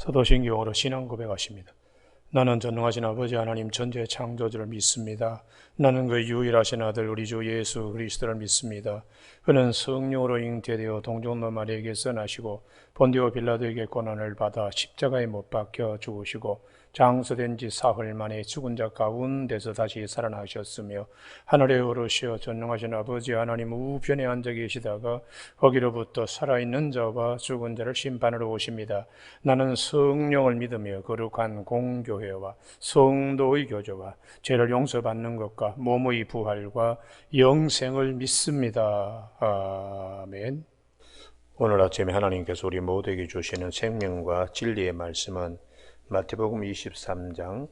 사도신경으로 신앙 고백하십니다. 나는 전능하신 아버지 하나님 전지의 창조주를 믿습니다. 나는 그 유일하신 아들 우리 주 예수 그리스도를 믿습니다. 그는 성령으로 잉태되어 동정노 마리아에게서 나시고 본디오 빌라도에게 고난을 받아 십자가에 못 박혀 죽으시고 장서된 지 사흘 만에 죽은 자 가운데서 다시 살아나셨으며 하늘에 오르시어 전능하신 아버지 하나님 우편에 앉아 계시다가 거기로부터 살아있는 자와 죽은 자를 심판하러 오십니다. 나는 성령을 믿으며 거룩한 공교회와 성도의 교제와 죄를 용서받는 것과 몸의 부활과 영생을 믿습니다. 아멘. 오늘 아침에 하나님께서 우리 모두에게 주시는 생명과 진리의 말씀은 마태복음 23장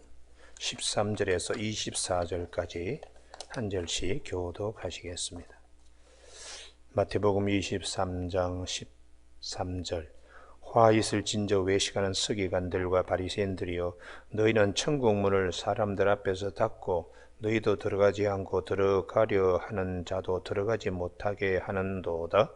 13절에서 24절까지 한 절씩 교독하시겠습니다. 마태복음 23장 13절 화 있을진저 외식하는 서기관들과 바리새인들이여 너희는 천국문을 사람들 앞에서 닫고 너희도 들어가지 않고 들어가려 하는 자도 들어가지 못하게 하는도다.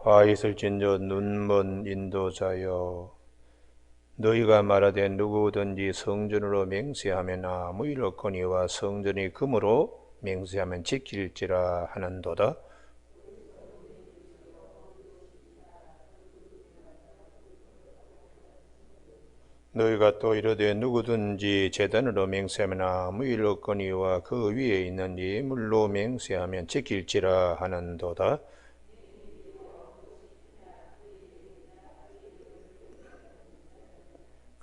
화 있을진저 눈먼 인도자여 너희가 말하되 누구든지 성전으로 맹세하면 아무 일 없거니와 성전이 금으로 맹세하면 지킬지라 하는도다. 너희가 또 이르되 누구든지 제단으로 맹세하면 아무 일 없거니와 그 위에 있는 예물로 맹세하면 지킬지라 하는도다.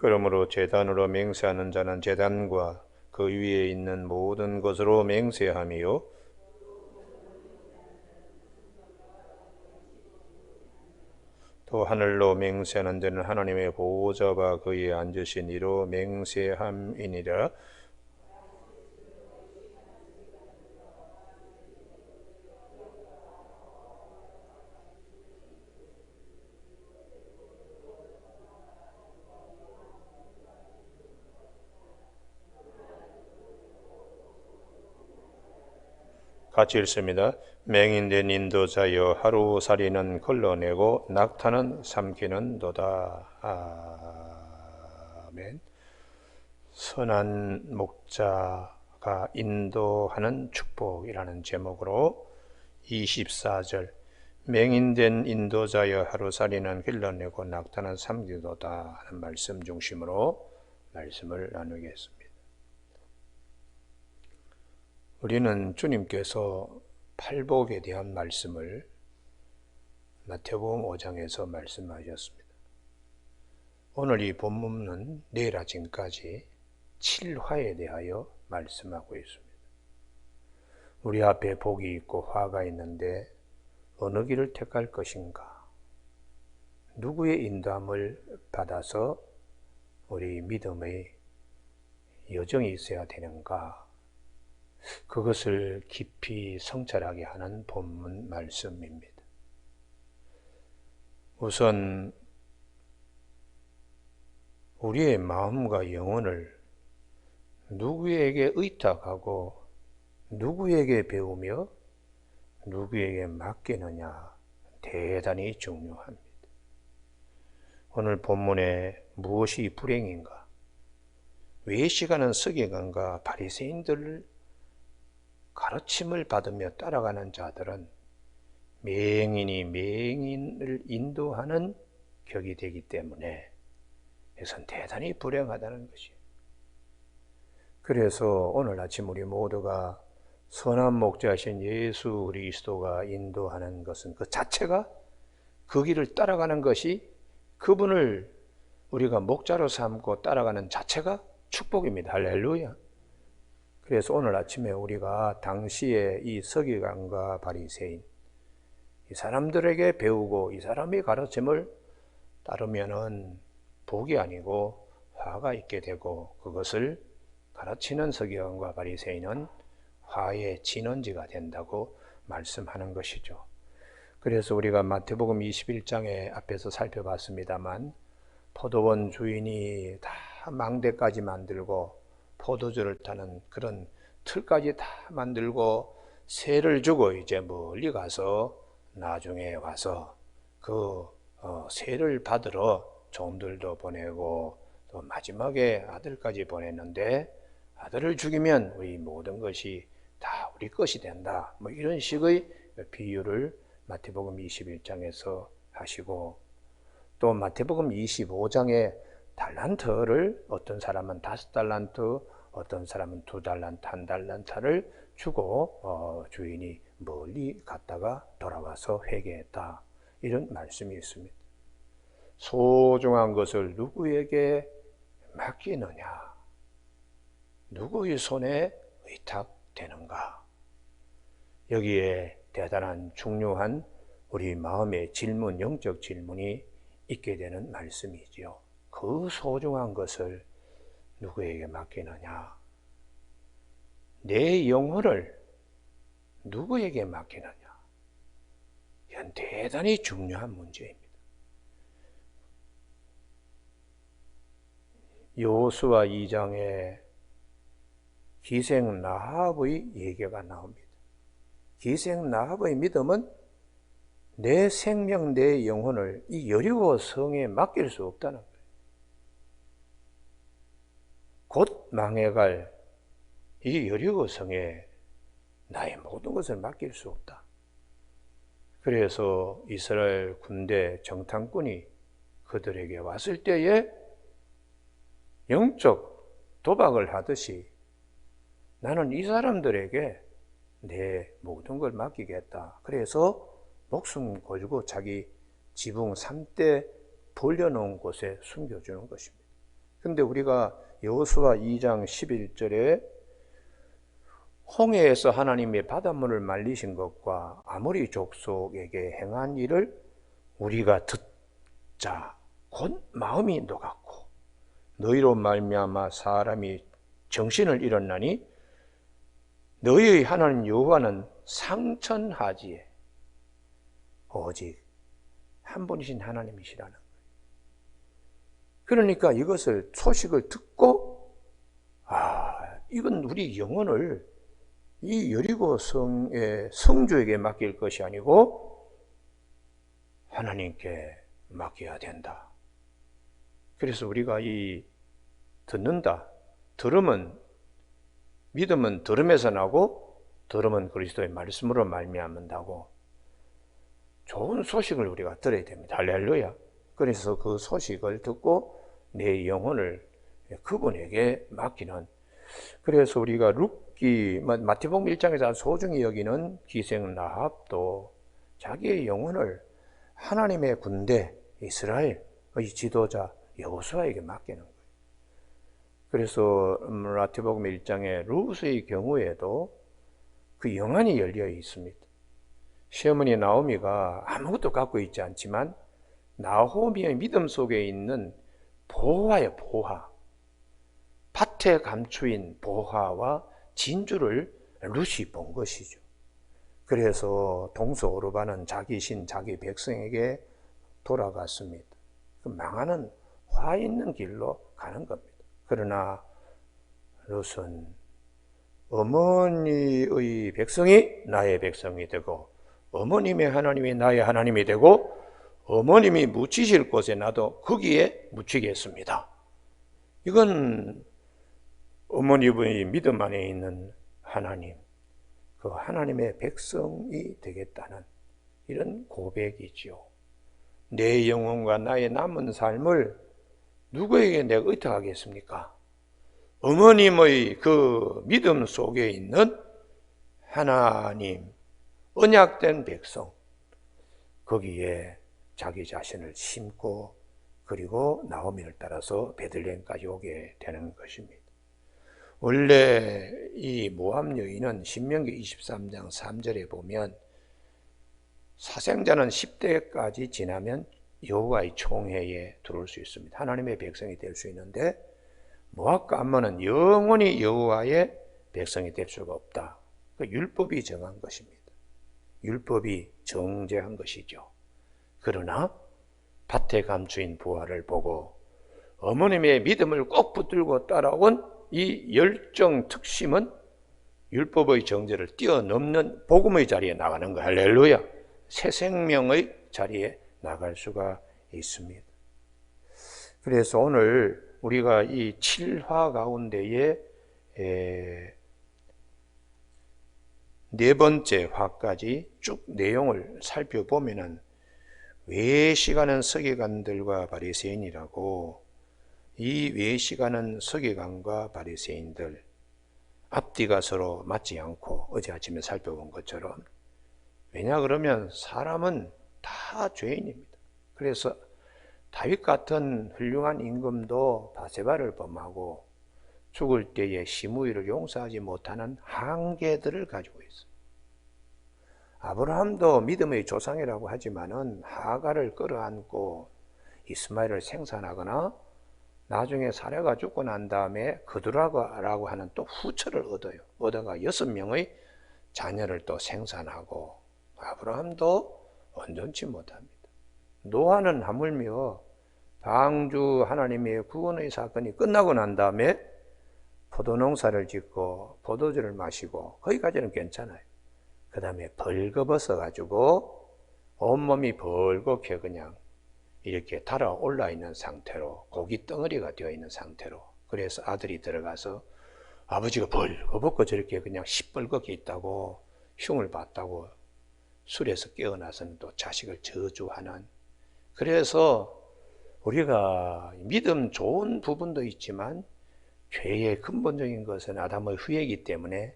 그러므로 제단으로 맹세하는 자는 제단과 그 위에 있는 모든 것으로 맹세하며 또 하늘로 맹세하는 자는 하나님의 보호자와 그에 앉으신 이로 맹세함이니라. 같이 읽습니다. 맹인된 인도자여 하루살이는 걸러내고 낙타는 삼키는도다. 아멘. 선한 목자가 인도하는 축복이라는 제목으로 24절 맹인된 인도자여 하루살이는 길러내고 낙타는 삼키도다 하는 말씀 중심으로 말씀을 나누겠습니다. 우리는 주님께서 팔복에 대한 말씀을 마태복음 5장에서 말씀하셨습니다. 오늘 이 본문은 내일 아침까지 7화에 대하여 말씀하고 있습니다. 우리 앞에 복이 있고 화가 있는데 어느 길을 택할 것인가? 누구의 인도함을 받아서 우리 믿음의 여정이 있어야 되는가? 그것을 깊이 성찰하게 하는 본문 말씀입니다. 우선 우리의 마음과 영혼을 누구에게 의탁하고 누구에게 배우며 누구에게 맡기느냐 대단히 중요합니다. 오늘 본문에 무엇이 불행인가? 외식하는 서기관과 바리새인들을 가르침을 받으며 따라가는 자들은 맹인이 맹인을 인도하는 격이 되기 때문에 그것은 대단히 불행하다는 것이에요. 그래서 오늘 아침 우리 모두가 선한 목자이신 예수 그리스도가 인도하는 것은 그 자체가 그 길을 따라가는 것이 그분을 우리가 목자로 삼고 따라가는 자체가 축복입니다. 할렐루야. 그래서 오늘 아침에 우리가 당시에 이 서기관과 바리새인 이 사람들에게 배우고 이 사람의 가르침을 따르면은 복이 아니고 화가 있게 되고 그것을 가르치는 서기관과 바리새인은 화의 진원지가 된다고 말씀하는 것이죠. 그래서 우리가 마태복음 21장에 앞에서 살펴봤습니다만 포도원 주인이 다 망대까지 만들고 포도주를 타는 그런 틀까지 다 만들고 세를 주고 이제 멀리 가서 나중에 와서 그 세를 받으러 종들도 보내고 또 마지막에 아들까지 보냈는데 아들을 죽이면 우리 모든 것이 다 우리 것이 된다. 뭐 이런 식의 비유를 마태복음 21장에서 하시고 또 마태복음 25장에 달란트를 어떤 사람은 5달란트, 어떤 사람은 2달란트, 1달란트를 주고 주인이 멀리 갔다가 돌아와서 회개했다. 이런 말씀이 있습니다. 소중한 것을 누구에게 맡기느냐? 누구의 손에 의탁되는가? 여기에 대단한 중요한 우리 마음의 질문, 영적 질문이 있게 되는 말씀이지요. 그 소중한 것을 누구에게 맡기느냐? 내 영혼을 누구에게 맡기느냐? 이건 대단히 중요한 문제입니다. 여호수아 2장에 기생 라합의 얘기가 나옵니다. 기생 라합의 믿음은 내 생명, 내 영혼을 이 여리고 성에 맡길 수 없다는 거예요. 곧 망해갈 이 여리고 성에 나의 모든 것을 맡길 수 없다. 그래서 이스라엘 군대 정탐꾼이 그들에게 왔을 때에 영적 도박을 하듯이 나는 이 사람들에게 내 모든 걸 맡기겠다. 그래서 목숨 걸고 자기 지붕 3대 벌려놓은 곳에 숨겨주는 것입니다. 그런데 우리가 여호수아 2장 11절에 홍해에서 하나님이 바닷물을 말리신 것과 아모리 족속에게 행한 일을 우리가 듣자 곧 마음이 녹았고 너희로 말미암아 사람이 정신을 잃었나니 너희의 하나님 여호와는 상천하지에 오직 한 분이신 하나님이시라는 거예요. 그러니까 이것을 소식을 듣고 이건 우리 영혼을 이 여리고 성의 성주에게 맡길 것이 아니고 하나님께 맡겨야 된다. 그래서 우리가 이 듣는다, 믿음은 들음에서 나고 들음은 그리스도의 말씀으로 말미암는다고 좋은 소식을 우리가 들어야 됩니다. 할렐루야. 그래서 그 소식을 듣고 내 영혼을 그분에게 맡기는, 그래서 우리가 마태복음 1장에서 소중히 여기는 기생 라합도 자기의 영혼을 하나님의 군대 이스라엘의 지도자 여호수아에게 맡기는 거예요. 그래서 마태복음 1장의 룻의 경우에도 그 영안이 열려 있습니다. 시어머니 나오미가 아무것도 갖고 있지 않지만 나호미의 믿음 속에 있는 보화예요, 보화. 밭에 감추인 보화와 진주를 룻이 본 것이죠. 그래서 동서오르반은 자기 신, 자기 백성에게 돌아갔습니다. 그 망하는 화 있는 길로 가는 겁니다. 그러나 룻은 어머니의 백성이 나의 백성이 되고 어머님의 하나님이 나의 하나님이 되고 어머님이 묻히실 곳에 나도 거기에 묻히겠습니다. 이건 어머님의 믿음 안에 있는 하나님, 그 하나님의 백성이 되겠다는 이런 고백이지요. 내 영혼과 나의 남은 삶을 누구에게 내가 의탁하겠습니까? 어머님의 그 믿음 속에 있는 하나님, 언약된 백성, 거기에 자기 자신을 심고 그리고 나오미를 따라서 베들레헴까지 오게 되는 것입니다. 원래 이 모압 여인은 신명기 23장 3절에 보면 사생자는 10대까지 지나면 여호와의 총회에 들어올 수 있습니다. 하나님의 백성이 될 수 있는데 모압과 암몬은 영원히 여호와의 백성이 될 수가 없다. 그 율법이 정한 것입니다. 율법이 정죄한 것이죠. 그러나 밭에 감추인 보화를 보고 어머님의 믿음을 꼭 붙들고 따라온 이 열정 특심은 율법의 정죄를 뛰어넘는 복음의 자리에 나가는 거예요. 할렐루야. 새 생명의 자리에 나갈 수가 있습니다. 그래서 오늘 우리가 이 7화 가운데에 네 번째 화까지 쭉 내용을 살펴보면은 외시가는 서기관들과 바리새인이라고, 이 외시가는 서기관과 바리새인들 앞뒤가 서로 맞지 않고 어제 아침에 살펴본 것처럼, 왜냐 그러면 사람은 다 죄인입니다. 그래서 다윗 같은 훌륭한 임금도 바세바를 범하고 죽을 때에 시므이를 용서하지 못하는 한계들을 가지고 있어요. 아브라함도 믿음의 조상이라고 하지만은 하갈을 끌어안고 이스마엘을 생산하거나 나중에 사례가 죽고 난 다음에 그두라라고 하는 또 후처를 얻어요. 얻어가 6명의 자녀를 또 생산하고, 아브라함도 온전치 못합니다. 노아는 하물며 방주 하나님의 구원의 사건이 끝나고 난 다음에 포도농사를 짓고 포도주를 마시고 거기까지는 괜찮아요. 그 다음에 벌거벗어 가지고 온몸이 벌겋게 그냥 이렇게 달아올라 있는 상태로, 고기 덩어리가 되어 있는 상태로, 그래서 아들이 들어가서 아버지가 벌거벗고 저렇게 그냥 시뻘겋게 있다고 흉을 봤다고 술에서 깨어나서는 또 자식을 저주하는, 그래서 우리가 믿음 좋은 부분도 있지만 죄의 근본적인 것은 아담의 후예이기 때문에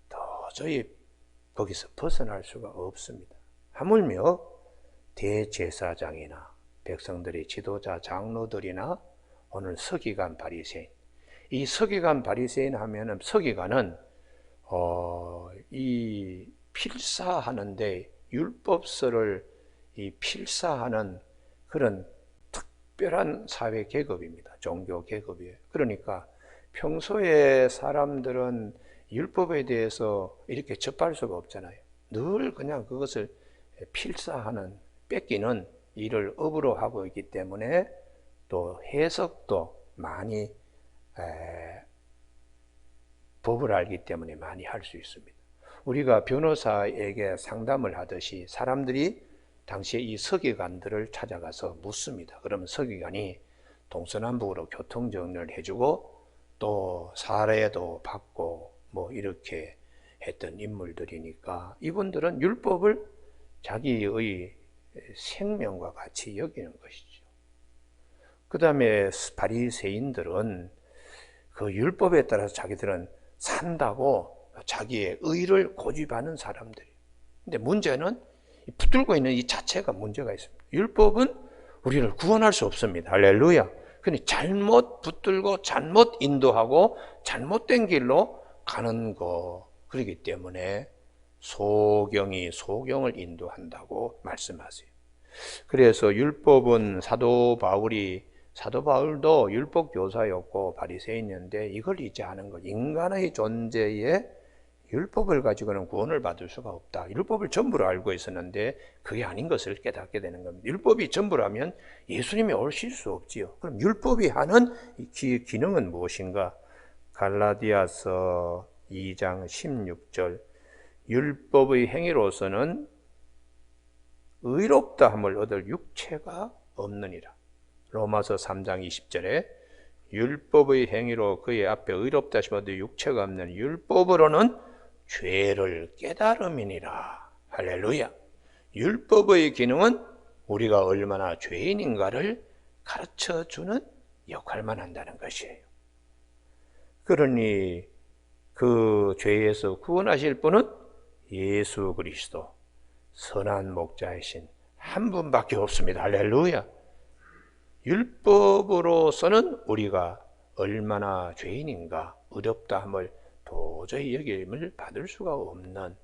도저히 거기서 벗어날 수가 없습니다. 하물며 대제사장이나 백성들의 지도자 장로들이나 오늘 서기관 바리새인, 이 서기관 바리새인 하면은 서기관은 이 필사하는데 율법서를 이 필사하는 그런 특별한 사회 계급입니다. 종교 계급이에요. 그러니까 평소에 사람들은 율법에 대해서 이렇게 접할 수가 없잖아요. 늘 그냥 그것을 필사하는, 뺏기는 일을 업으로 하고 있기 때문에 또 해석도 많이 법을 알기 때문에 많이 할 수 있습니다. 우리가 변호사에게 상담을 하듯이 사람들이 당시에 이 서기관들을 찾아가서 묻습니다. 그러면 서기관이 동서남북으로 교통정리를 해주고 또 사례도 받고 뭐 이렇게 했던 인물들이니까 이분들은 율법을 자기의 생명과 같이 여기는 것이죠. 그 다음에 바리새인들은 그 율법에 따라서 자기들은 산다고 자기의 의를 고집하는 사람들이에요. 근데 문제는 붙들고 있는 이 자체가 문제가 있습니다. 율법은 우리를 구원할 수 없습니다. 할렐루야. 근데 잘못 붙들고 잘못 인도하고 잘못된 길로 가는 거, 그렇기 때문에 소경이 소경을 인도한다고 말씀하세요. 그래서 율법은 사도 바울도 율법 교사였고 바리새인이었는데 이걸 잊지 않은 것, 인간의 존재에 율법을 가지고는 구원을 받을 수가 없다. 율법을 전부로 알고 있었는데 그게 아닌 것을 깨닫게 되는 겁니다. 율법이 전부라면 예수님이 오실 수 없지요. 그럼 율법이 하는 기능은 무엇인가? 갈라디아서 2장 16절, 율법의 행위로서는 의롭다함을 얻을 육체가 없느니라. 로마서 3장 20절에 율법의 행위로 그의 앞에 의롭다 하심을 얻을 육체가 없는 율법으로는 죄를 깨달음이니라. 할렐루야. 율법의 기능은 우리가 얼마나 죄인인가를 가르쳐주는 역할만 한다는 것이에요. 그러니 그 죄에서 구원하실 분은 예수 그리스도, 선한 목자이신 한 분밖에 없습니다. 할렐루야. 율법으로서는 우리가 얼마나 죄인인가, 의롭다함을 도저히 여김을 받을 수가 없는,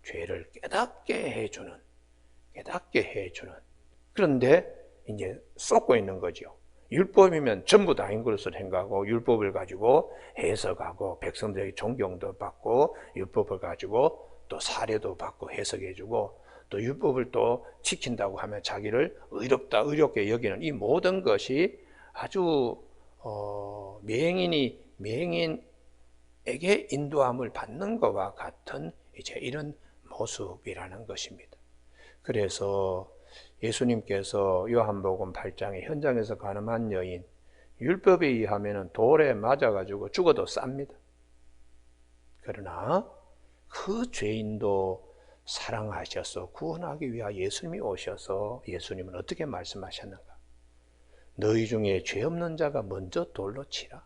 죄를 깨닫게 해주는. 그런데 이제 쏟고 있는 거죠. 율법이면 전부 다인 것으로 생각하고 율법을 가지고 해석하고 백성들에게 존경도 받고 율법을 가지고 또 사례도 받고 해석해주고 또 율법을 또 지킨다고 하면 자기를 의롭게 여기는 이 모든 것이 아주 맹인이 맹인에게 인도함을 받는 것과 같은 이제 이런 모습이라는 것입니다. 그래서 예수님께서 요한복음 8장의 현장에서 가늠한 여인, 율법에 의하면 돌에 맞아가지고 죽어도 쌉니다. 그러나 그 죄인도 사랑하셔서 구원하기 위하여 예수님이 오셔서 예수님은 어떻게 말씀하셨는가? 너희 중에 죄 없는 자가 먼저 돌로 치라.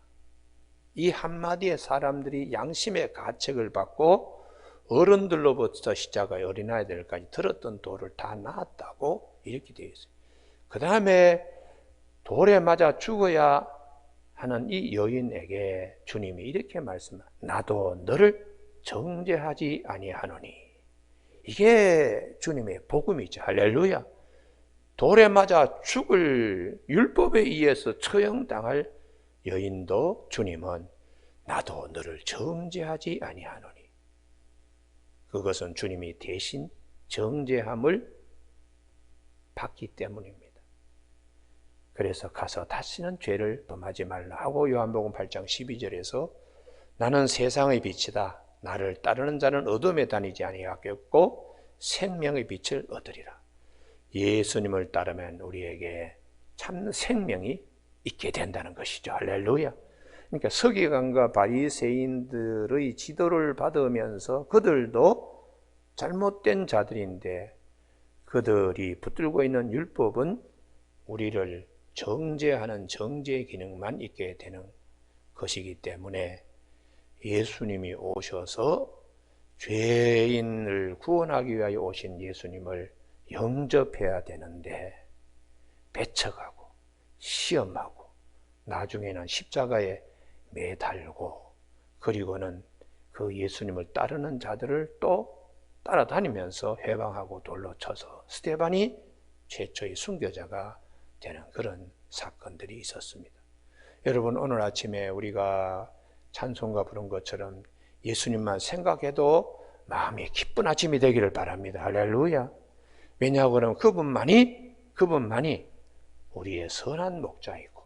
이 한마디에 사람들이 양심의 가책을 받고 어른들로부터 십자가의 어린아이들까지 들었던 돌을 다 놨다고 이렇게 되어 있어요. 그 다음에 돌에 맞아 죽어야 하는 이 여인에게 주님이 이렇게 말씀합니다. 나도 너를 정죄하지 아니하노니. 이게 주님의 복음이죠. 할렐루야. 돌에 맞아 죽을 율법에 의해서 처형당할 여인도 주님은 나도 너를 정죄하지 아니하노니. 그것은 주님이 대신 정죄함을 받기 때문입니다. 그래서 가서 다시는 죄를 범하지 말라 하고 요한복음 8장 12절에서 나는 세상의 빛이다. 나를 따르는 자는 어둠에 다니지 아니하겠고 생명의 빛을 얻으리라. 예수님을 따르면 우리에게 참 생명이 있게 된다는 것이죠. 할렐루야. 그러니까 서기관과 바리새인들의 지도를 받으면서 그들도 잘못된 자들인데 그들이 붙들고 있는 율법은 우리를 정죄하는 정죄 기능만 있게 되는 것이기 때문에 예수님이 오셔서 죄인을 구원하기 위하여 오신 예수님을 영접해야 되는데 배척하고 시험하고 나중에는 십자가에 매달고 그리고는 그 예수님을 따르는 자들을 또 따라다니면서 해방하고 돌로 쳐서 스데반이 최초의 순교자가 되는 그런 사건들이 있었습니다. 여러분, 오늘 아침에 우리가 찬송가 부른 것처럼 예수님만 생각해도 마음이 기쁜 아침이 되기를 바랍니다. 할렐루야. 왜냐하면 그분만이 우리의 선한 목자이고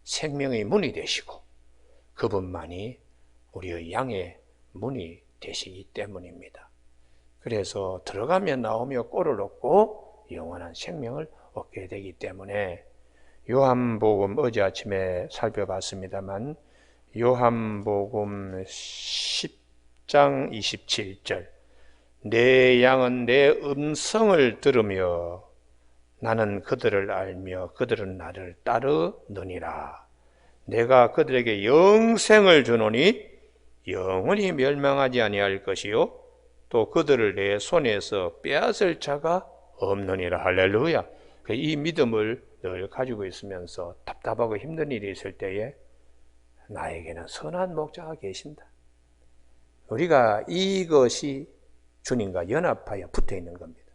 생명의 문이 되시고 그분만이 우리의 양의 문이 되시기 때문입니다. 그래서 들어가며 나오며 꼴을 얻고 영원한 생명을 얻게 되기 때문에 요한복음 어제 아침에 살펴봤습니다만 요한복음 10장 27절 내 양은 내 음성을 들으며 나는 그들을 알며 그들은 나를 따르느니라. 내가 그들에게 영생을 주노니 영원히 멸망하지 아니할 것이요 또 그들을 내 손에서 빼앗을 자가 없느니라. 할렐루야. 이 믿음을 늘 가지고 있으면서 답답하고 힘든 일이 있을 때에 나에게는 선한 목자가 계신다. 우리가 이것이 주님과 연합하여 붙어 있는 겁니다.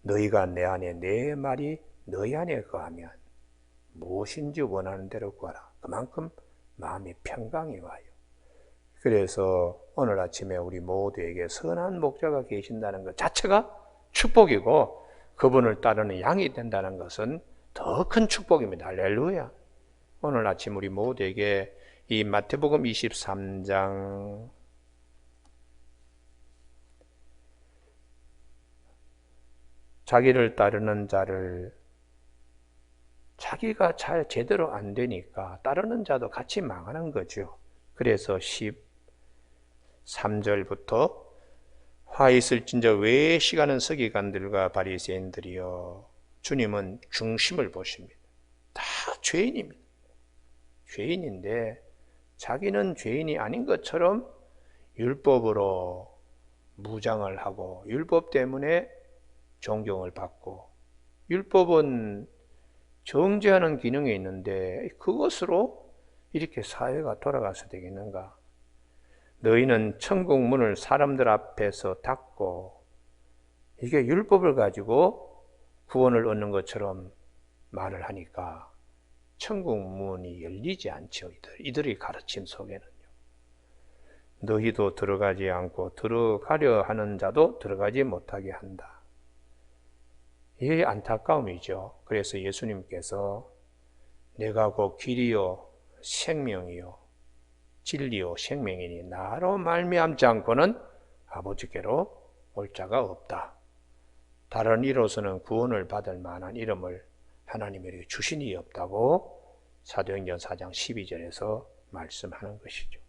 너희가 내 안에 내 말이 너희 안에 거하면 무엇인지 원하는 대로 구하라. 그만큼 마음이 평강이 와요. 그래서 오늘 아침에 우리 모두에게 선한 목자가 계신다는 것 자체가 축복이고 그분을 따르는 양이 된다는 것은 더 큰 축복입니다. 할렐루야. 오늘 아침 우리 모두에게 이 마태복음 23장 자기를 따르는 자를 자기가 잘 제대로 안 되니까 따르는 자도 같이 망하는 거죠. 그래서 13절부터 화 있을진저 왜 시간은 서기관들과 바리새인들이여. 주님은 중심을 보십니다. 다 죄인입니다. 죄인인데 자기는 죄인이 아닌 것처럼 율법으로 무장을 하고 율법 때문에 존경을 받고 율법은 정죄하는 기능이 있는데 그것으로 이렇게 사회가 돌아가서 되겠는가? 너희는 천국 문을 사람들 앞에서 닫고 이게 율법을 가지고 구원을 얻는 것처럼 말을 하니까 천국 문이 열리지 않죠. 이들의 가르침 속에는요. 너희도 들어가지 않고 들어가려 하는 자도 들어가지 못하게 한다. 이게 안타까움이죠. 그래서 예수님께서 내가 곧 길이요 생명이요 진리요 생명이니 나로 말미암지 않고는 아버지께로 올 자가 없다. 다른 이로서는 구원을 받을 만한 이름을 하나님이 주신이 없다고 사도행전 4장 12절에서 말씀하는 것이죠.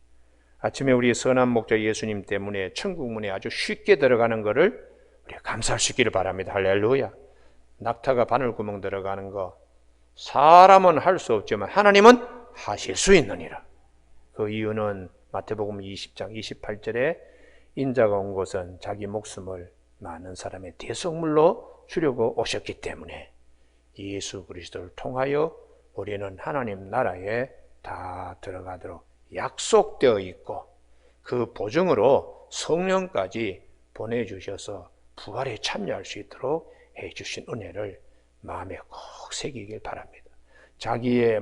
아침에 우리 선한 목자 예수님 때문에 천국 문에 아주 쉽게 들어가는 것을 우리가 감사할 수 있기를 바랍니다. 할렐루야. 낙타가 바늘구멍 들어가는 거 사람은 할 수 없지만 하나님은 하실 수 있느니라. 그 이유는 마태복음 20장 28절에 인자가 온 곳은 자기 목숨을 많은 사람의 대속물로 주려고 오셨기 때문에 예수 그리스도를 통하여 우리는 하나님 나라에 다 들어가도록 약속되어 있고 그 보증으로 성령까지 보내주셔서 부활에 참여할 수 있도록 해주신 은혜를 마음에 꼭 새기길 바랍니다. 자기의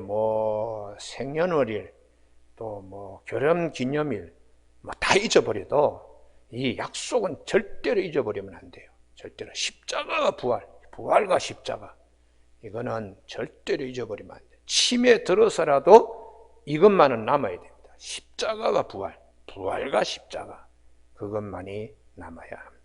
생년월일 또 결혼 기념일 다 잊어버려도 이 약속은 절대로 잊어버리면 안 돼요. 절대로 십자가가 부활과 십자가 이거는 절대로 잊어버리면 안 돼요. 침에 들어서라도 이것만은 남아야 됩니다. 십자가가 부활과 십자가 그것만이 남아야 합니다.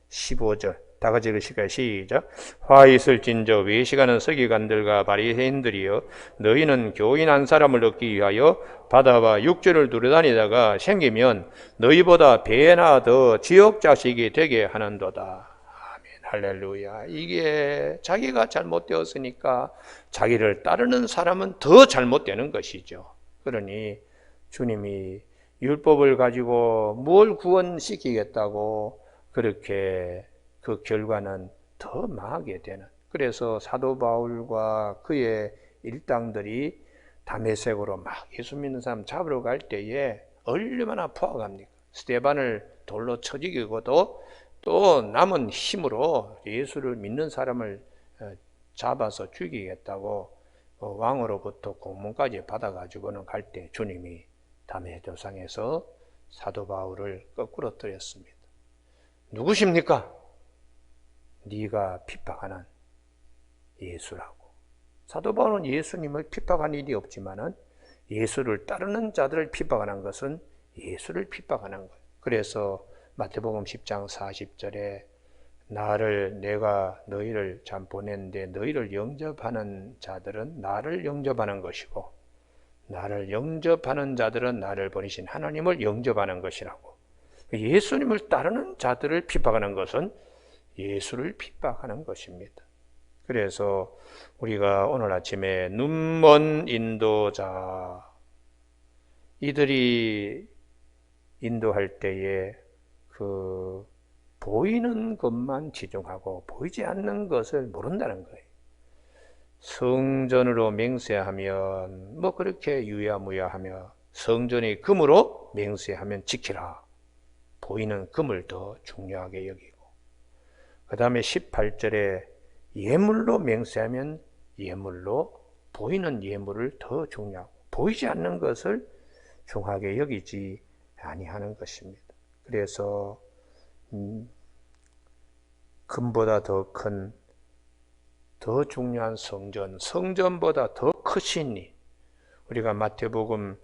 15절 다 같이 읽으실까요? 시작. 화 있을진저 외식하는 서기관들과 바리새인들이여 너희는 교인 한 사람을 얻기 위하여 바다와 육지를 두루다니다가 생기면 너희보다 배나 더 지옥 자식이 되게 하는도다. 아멘. 할렐루야. 이게 자기가 잘못되었으니까 자기를 따르는 사람은 더 잘못되는 것이죠. 그러니 주님이 율법을 가지고 뭘 구원시키겠다고 그렇게 그 결과는 더 망하게 되는. 그래서 사도 바울과 그의 일당들이 다메섹으로 막 예수 믿는 사람 잡으러 갈 때에 얼마나 포악합니까? 스데반을 돌로 쳐 죽이고도 또 남은 힘으로 예수를 믿는 사람을 잡아서 죽이겠다고 왕으로부터 공문까지 받아가지고는 갈 때 주님이 다메섹도상에서 사도 바울을 거꾸로 떨었습니다. 누구십니까? 네가 핍박하는 예수라고. 사도 바울은 예수님을 핍박한 일이 없지만은 예수를 따르는 자들을 핍박하는 것은 예수를 핍박하는 거예요. 그래서 마태복음 10장 40절에 내가 너희를 참 보냈는데 너희를 영접하는 자들은 나를 영접하는 것이고 나를 영접하는 자들은 나를 보내신 하나님을 영접하는 것이라고. 예수님을 따르는 자들을 핍박하는 것은 예수를 핍박하는 것입니다. 그래서 우리가 오늘 아침에 눈먼 인도자 이들이 인도할 때에 그 보이는 것만 치중하고 보이지 않는 것을 모른다는 거예요. 성전으로 맹세하면 그렇게 유야무야하며 성전의 금으로 맹세하면 지키라. 보이는 금을 더 중요하게 여기고 그 다음에 18절에 예물로 맹세하면 예물로 보이는 예물을 더 중요하고 보이지 않는 것을 중하게 여기지 아니하는 것입니다. 그래서 금보다 더 중요한 성전보다 더 크시니 우리가 마태복음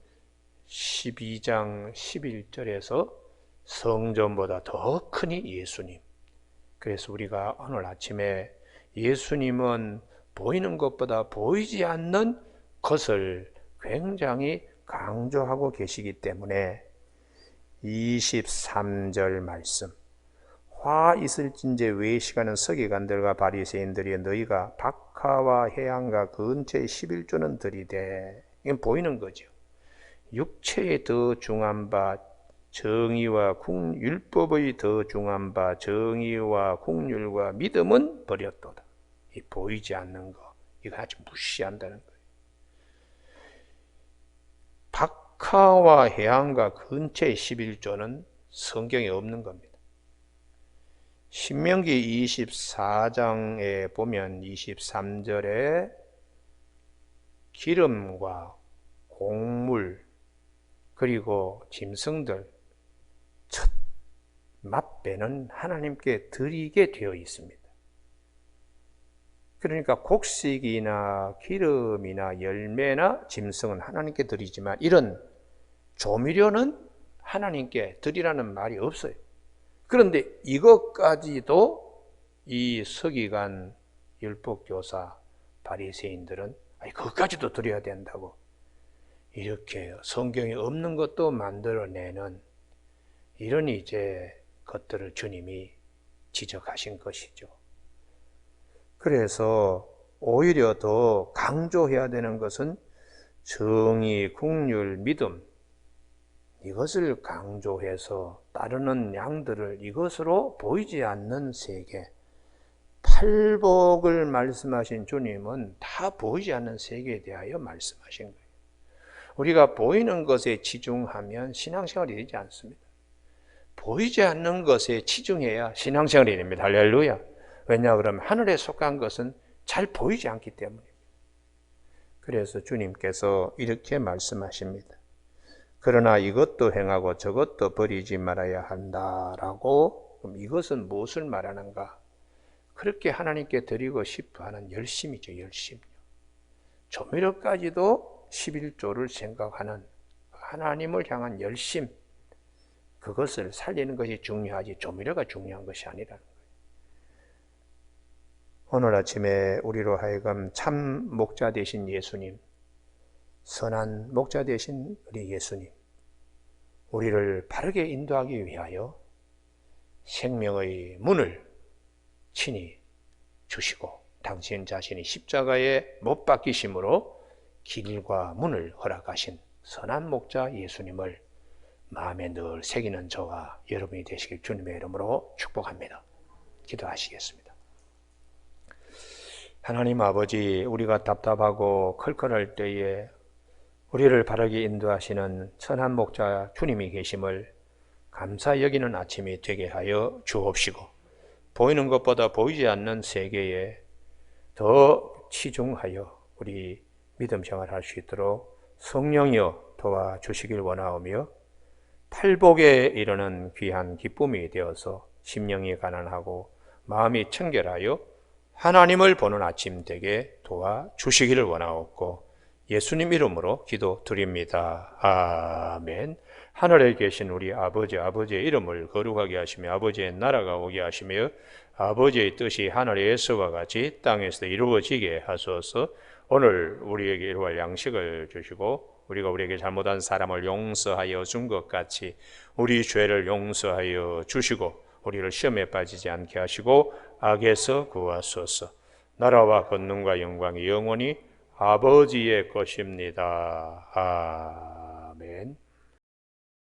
12장 11절에서 성전보다 더 크니 예수님. 그래서 우리가 오늘 아침에 예수님은 보이는 것보다 보이지 않는 것을 굉장히 강조하고 계시기 때문에 23절 말씀 화 있을진제 외식하는 서기관들과 바리새인들이 너희가 박하와 해양과 근처의 11조는 들이되 이건 보이는 거죠. 육체에 더 중한 바 정의와 율법의 더 중한 바 정의와 국률과 믿음은 버렸도다. 이 보이지 않는 거 이거 아주 무시한다는 거예요. 박하와 해양과 근처의 11조는 성경에 없는 겁니다. 신명기 24장에 보면 23절에 기름과 곡물 그리고 짐승들 첫 맛배는 하나님께 드리게 되어 있습니다. 그러니까 곡식이나 기름이나 열매나 짐승은 하나님께 드리지만 이런 조미료는 하나님께 드리라는 말이 없어요. 그런데 이것까지도 이 서기관, 율법교사, 바리새인들은 그것까지도 드려야 된다고 이렇게 성경에 없는 것도 만들어내는 이런 이제 것들을 주님이 지적하신 것이죠. 그래서 오히려 더 강조해야 되는 것은 정의, 국률, 믿음 이것을 강조해서 따르는 양들을 이것으로 보이지 않는 세계, 팔복을 말씀하신 주님은 다 보이지 않는 세계에 대하여 말씀하신 거예요. 우리가 보이는 것에 치중하면 신앙생활이 되지 않습니다. 보이지 않는 것에 치중해야 신앙생활이 됩니다. 할렐루야. 왜냐 그러면 하늘에 속한 것은 잘 보이지 않기 때문입니다. 그래서 주님께서 이렇게 말씀하십니다. 그러나 이것도 행하고 저것도 버리지 말아야 한다라고. 그럼 이것은 무엇을 말하는가? 그렇게 하나님께 드리고 싶어하는 열심이죠. 열심요. 조미료까지도 11조를 생각하는 하나님을 향한 열심, 그것을 살리는 것이 중요하지 조미료가 중요한 것이 아니라는 거예요. 오늘 아침에 우리로 하여금 참 목자 되신 예수님, 선한 목자 되신 우리 예수님, 우리를 바르게 인도하기 위하여 생명의 문을 친히 주시고 당신 자신이 십자가에 못 박히심으로 길과 문을 허락하신 선한 목자 예수님을 마음에 늘 새기는 저와 여러분이 되시길 주님의 이름으로 축복합니다. 기도하시겠습니다. 하나님 아버지, 우리가 답답하고 클클할 때에 우리를 바르게 인도하시는 선한 목자 주님이 계심을 감사 여기는 아침이 되게 하여 주옵시고, 보이는 것보다 보이지 않는 세계에 더 치중하여 우리 믿음 생활할 수 있도록 성령이여 도와주시길 원하오며, 팔복에 이르는 귀한 기쁨이 되어서 심령이 가난하고 마음이 청결하여 하나님을 보는 아침 되게 도와주시기를 원하옵고 예수님 이름으로 기도드립니다. 아멘. 하늘에 계신 우리 아버지의 이름을 거룩하게 하시며 아버지의 나라가 오게 하시며 아버지의 뜻이 하늘에서와 같이 땅에서도 이루어지게 하소서. 오늘 우리에게 이루어갈 양식을 주시고 우리가 우리에게 잘못한 사람을 용서하여 준 것 같이 우리 죄를 용서하여 주시고 우리를 시험에 빠지지 않게 하시고 악에서 구하소서. 나라와 권능과 영광이 영원히 아버지의 것입니다. 아멘.